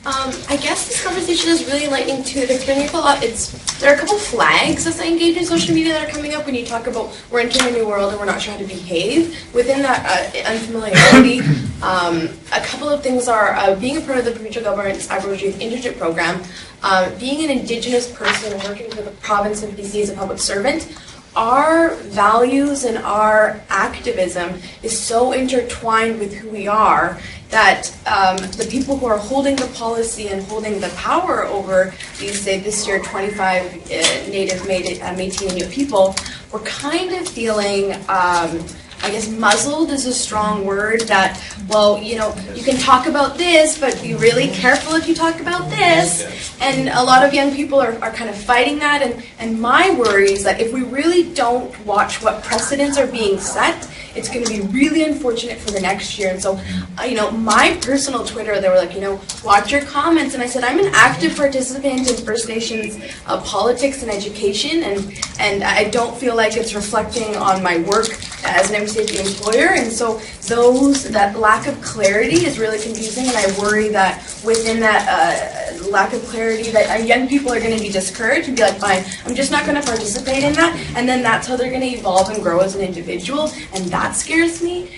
I guess this conversation is really enlightening too. There's been a lot. There are a couple flags as I engage in social media that are coming up when you talk about we're entering a new world and we're not sure how to behave. Within that unfamiliarity, a couple of things are being a part of the provincial government's Aboriginal Youth Internship program, being an Indigenous person working for the province of BC as a public servant. Our values and our activism is so intertwined with who we are that the people who are holding the policy and holding the power over these, say this year, 25 Native, Métis, and Inuit people, were kind of feeling, I guess muzzled is a strong word, that, well, you know, you can talk about this, but be really careful if you talk about this. And a lot of young people are kind of fighting that. And my worry is that if we really don't watch what precedents are being set, it's going to be really unfortunate for the next year. And so, you know, my personal Twitter, they were like, you know, watch your comments. And I said, I'm an active participant in First Nations politics and education, and I don't feel like it's reflecting on my work as an MCAP employer. And so that lack of clarity is really confusing, and I worry that within that lack of clarity that young people are going to be discouraged and be like, fine, I'm just not going to participate in that. And then that's how they're going to evolve and grow as an individual, and that scares me.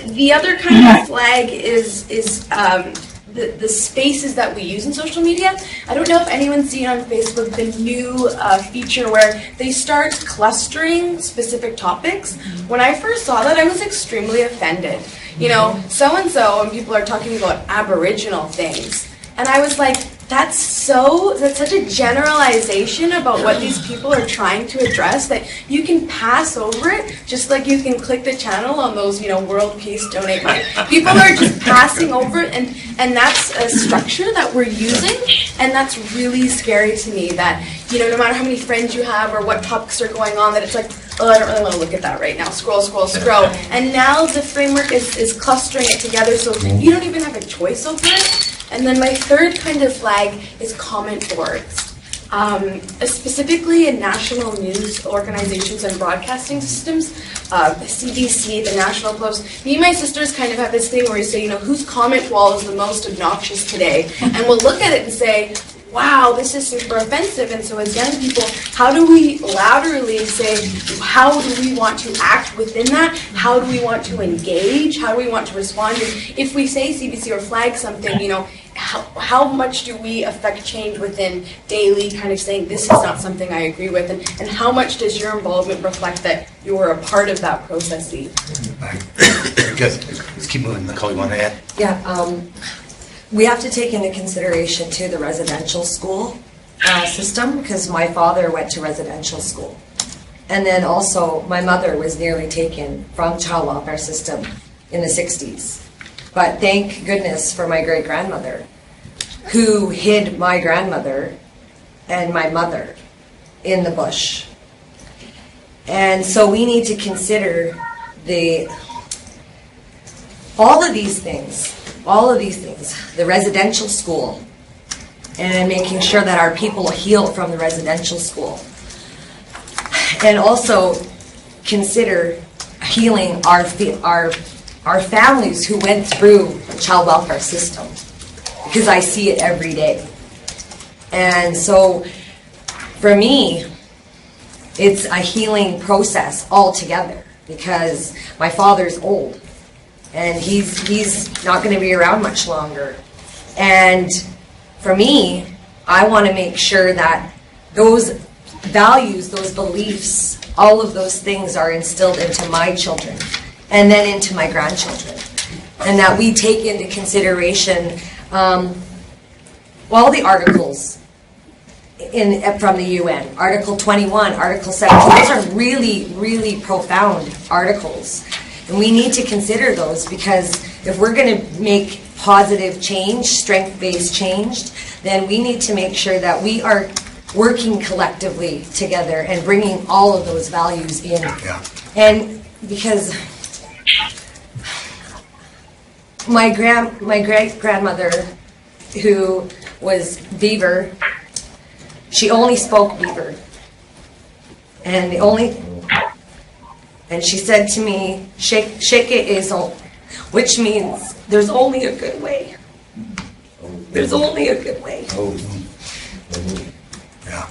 The other kind of flag is the spaces that we use in social media. I don't know if anyone's seen on Facebook the new feature where they start clustering specific topics. When I first saw that, I was extremely offended. You know, so-and-so, and people are talking about Aboriginal things. And I was like, that's such a generalization about what these people are trying to address that you can pass over it, just like you can click the channel on those, you know, World Peace Donate Money. People are just passing over it, and that's a structure that we're using, and that's really scary to me, that, you know, no matter how many friends you have or what topics are going on, that it's like, oh, I don't really want to look at that right now. Scroll, scroll, scroll. And now the framework is clustering it together, so you don't even have a choice over it. And then my third kind of flag is comment boards. Specifically in national news organizations and broadcasting systems, CBC, the National Post. Me and my sisters kind of have this thing where we say, you know, whose comment wall is the most obnoxious today? And we'll look at it and say, wow, this is super offensive. And so as young people, how do we laterally say, how do we want to act within that? How do we want to engage? How do we want to respond? And if we say CBC or flag something, you know, how much do we affect change within daily, kind of saying, this is not something I agree with? And how much does your involvement reflect that you were a part of that process? Good. Let's keep moving. Nicole, you want to add? Yeah. We have to take into consideration, too, the residential school system, because my father went to residential school. And then also, my mother was nearly taken from child welfare system in the 60s. But thank goodness for my great-grandmother, who hid my grandmother and my mother in the bush. And so we need to consider all of these things, the residential school, and making sure that our people heal from the residential school. And also consider healing our families who went through the child welfare system, because I see it every day. And so for me, it's a healing process altogether, because my father's old and he's not going to be around much longer. And for me, I want to make sure that those values, those beliefs, all of those things are instilled into my children and then into my grandchildren, and that we take into consideration all the articles from the UN, Article 21, Article 17. Those are really, really profound articles, and we need to consider those, because if we're going to make positive change, strength-based change, then we need to make sure that we are working collectively together and bringing all of those values in. Yeah. And because my great-grandmother, who was Beaver, she only spoke Beaver. And she said to me, shake it is all, which means there's only a good way. There's only a good way. Yeah.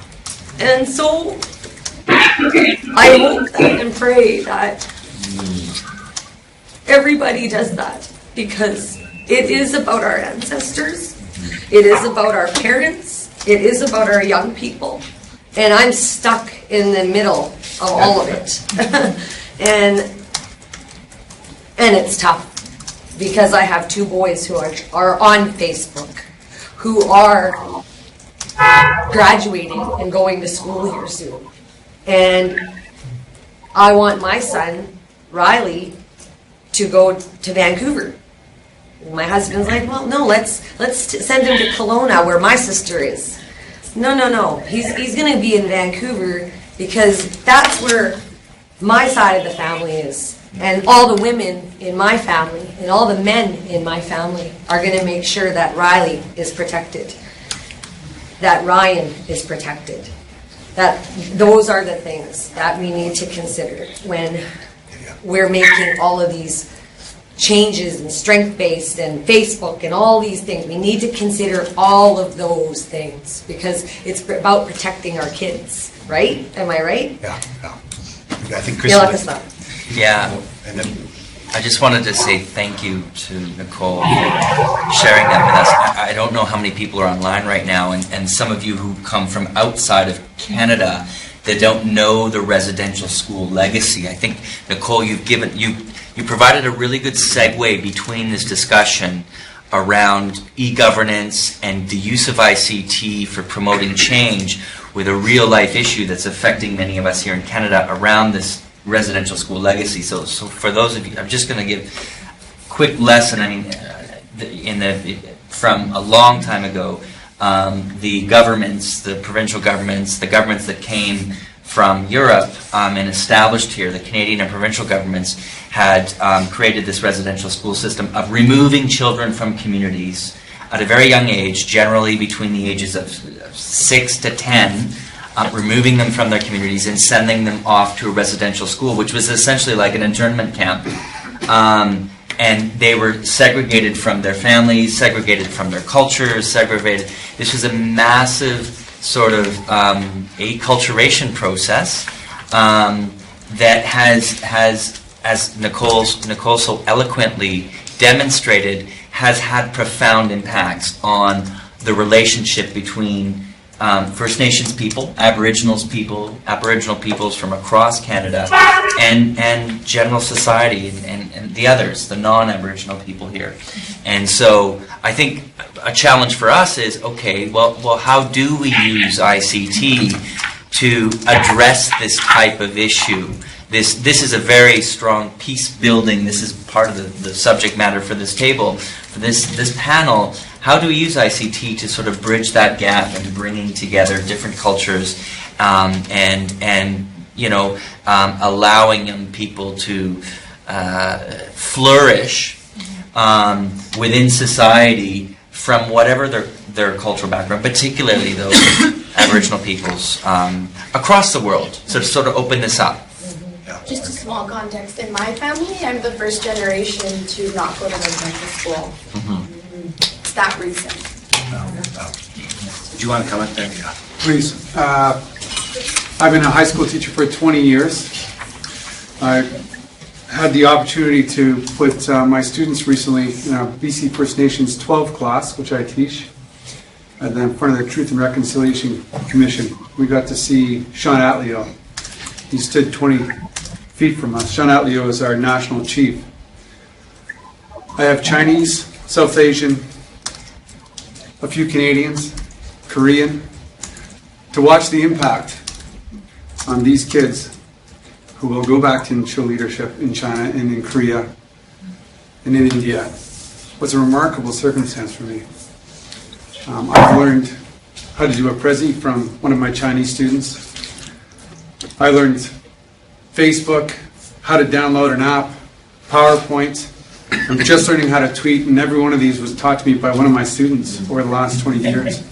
And so I hope and pray that everybody does that, because it is about our ancestors, it is about our parents, it is about our young people, and I'm stuck in the middle of all of it. and it's tough, because I have two boys who are on Facebook, who are graduating and going to school here soon. And I want my son, Riley, to go to Vancouver. My husband's like, well, no, let's send him to Kelowna, where my sister is. No. He's going to be in Vancouver, because that's where my side of the family is. And all the women in my family and all the men in my family are going to make sure that Riley is protected, that Ryan is protected. That those are the things that we need to consider when we're making all of these changes and strength-based and Facebook and all these things. We need to consider all of those things, because it's about protecting our kids, right? Am I right? Yeah. I think Chris. Yeah. And I just wanted to say thank you to Nicole for sharing that with us. I don't know how many people are online right now, and some of you who come from outside of Canada that don't know the residential school legacy. I think, Nicole, you provided a really good segue between this discussion around e-governance and the use of ICT for promoting change with a real-life issue that's affecting many of us here in Canada around this residential school legacy. So for those of you, I'm just going to give a quick lesson. I mean, from a long time ago, the governments, the provincial governments, the governments that came from Europe and established here, the Canadian and provincial governments had created this residential school system of removing children from communities at a very young age, generally between the ages of 6 to 10, removing them from their communities and sending them off to a residential school, which was essentially like an internment camp. And they were segregated from their families, segregated from their cultures, segregated. This was a massive sort of acculturation process that has, as Nicole so eloquently demonstrated, has had profound impacts on the relationship between First Nations people, Aboriginal peoples from across Canada, and general society and the others, the non-Aboriginal people here. And so I think a challenge for us is, okay, well, how do we use ICT to address this type of issue? This is a very strong peace building. This is part of the subject matter for this table, for this panel. How do we use ICT to sort of bridge that gap and bringing together different cultures and allowing young people to flourish within society from whatever their cultural background, particularly those Aboriginal peoples across the world. So to sort of open this up. Just a small context. In my family, I'm the first generation to not go to residential school. It's that recent. Do you want to comment there? Yeah. Please. I've been a high school teacher for 20 years. I had the opportunity to put my students recently in a BC First Nations 12 class, which I teach, and then in front of the Truth and Reconciliation Commission. We got to see Sean Atleo. He stood 20 feet from us. Sean Atleo is our national chief. I have Chinese, South Asian, a few Canadians, Korean. To watch the impact on these kids who will go back to show leadership in China and in Korea and in India was a remarkable circumstance for me. I've learned how to do a Prezi from one of my Chinese students. I learned Facebook, how to download an app, PowerPoint. I'm just learning how to tweet, and every one of these was taught to me by one of my students over the last 20 years.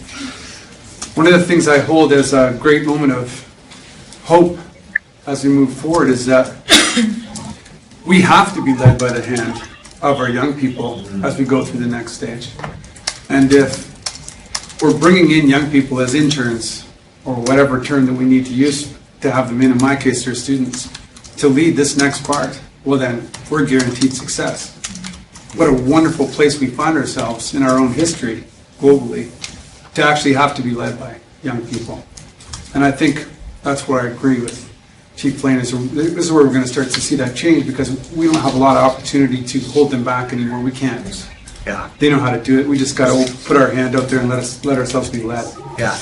One of the things I hold as a great moment of hope as we move forward is that we have to be led by the hand of our young people as we go through the next stage. And if we're bringing in young people as interns, or whatever term that we need to use to have them in my case, they're students, to lead this next part, well then, we're guaranteed success. What a wonderful place we find ourselves in our own history, globally, to actually have to be led by young people. And I think that's where I agree with Chief Lane, this is where we're going to start to see that change, because we don't have a lot of opportunity to hold them back anymore. We can't. Yeah. They know how to do it. We just got to put our hand out there and let ourselves be led. Yeah.